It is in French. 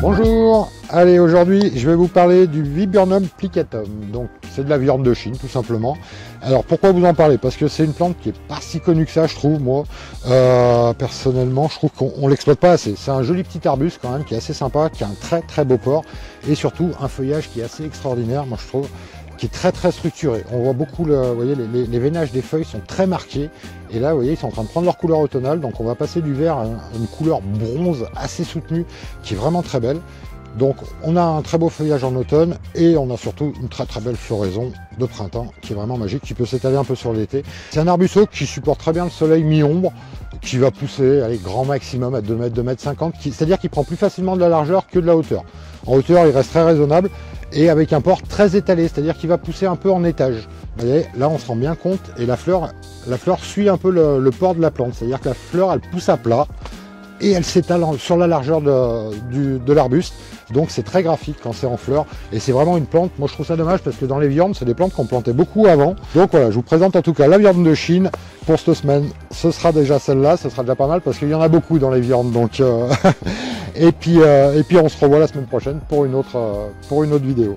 Bonjour, allez aujourd'hui je vais vous parler du Viburnum plicatum, donc c'est de la viande de Chine tout simplement. Alors pourquoi vous en parler? Parce que c'est une plante qui est pas si connue que ça je trouve, moi personnellement je trouve qu'on l'exploite pas assez. C'est un joli petit arbuste quand même qui est assez sympa, qui a un très beau port et surtout un feuillage qui est assez extraordinaire moi je trouve, qui est très structuré. On voit beaucoup, vous voyez, les veinages des feuilles sont très marqués. Et là, vous voyez, ils sont en train de prendre leur couleur automnale. Donc on va passer du vert à une couleur bronze assez soutenue, qui est vraiment très belle. Donc on a un très beau feuillage en automne et on a surtout une très belle floraison de printemps qui est vraiment magique, qui peut s'étaler un peu sur l'été. C'est un arbuste qui supporte très bien le soleil mi-ombre, qui va pousser, allez, grand maximum à 2 mètres, 2 mètres 50, c'est-à-dire qu'il prend plus facilement de la largeur que de la hauteur. En hauteur, il reste très raisonnable et avec un port très étalé, c'est-à-dire qu'il va pousser un peu en étage. Vous voyez, là on se rend bien compte et la fleur suit un peu le port de la plante, c'est-à-dire que la fleur elle pousse à plat et elle s'étale sur la largeur de l'arbuste. Donc c'est très graphique quand c'est en fleur et c'est vraiment une plante, moi je trouve ça dommage parce que dans les viandes c'est des plantes qu'on plantait beaucoup avant. Donc voilà, je vous présente en tout cas la viande de Chine pour cette semaine. Ce sera déjà celle-là, ce sera déjà pas mal parce qu'il y en a beaucoup dans les viandes. Donc et puis on se revoit la semaine prochaine pour une autre vidéo.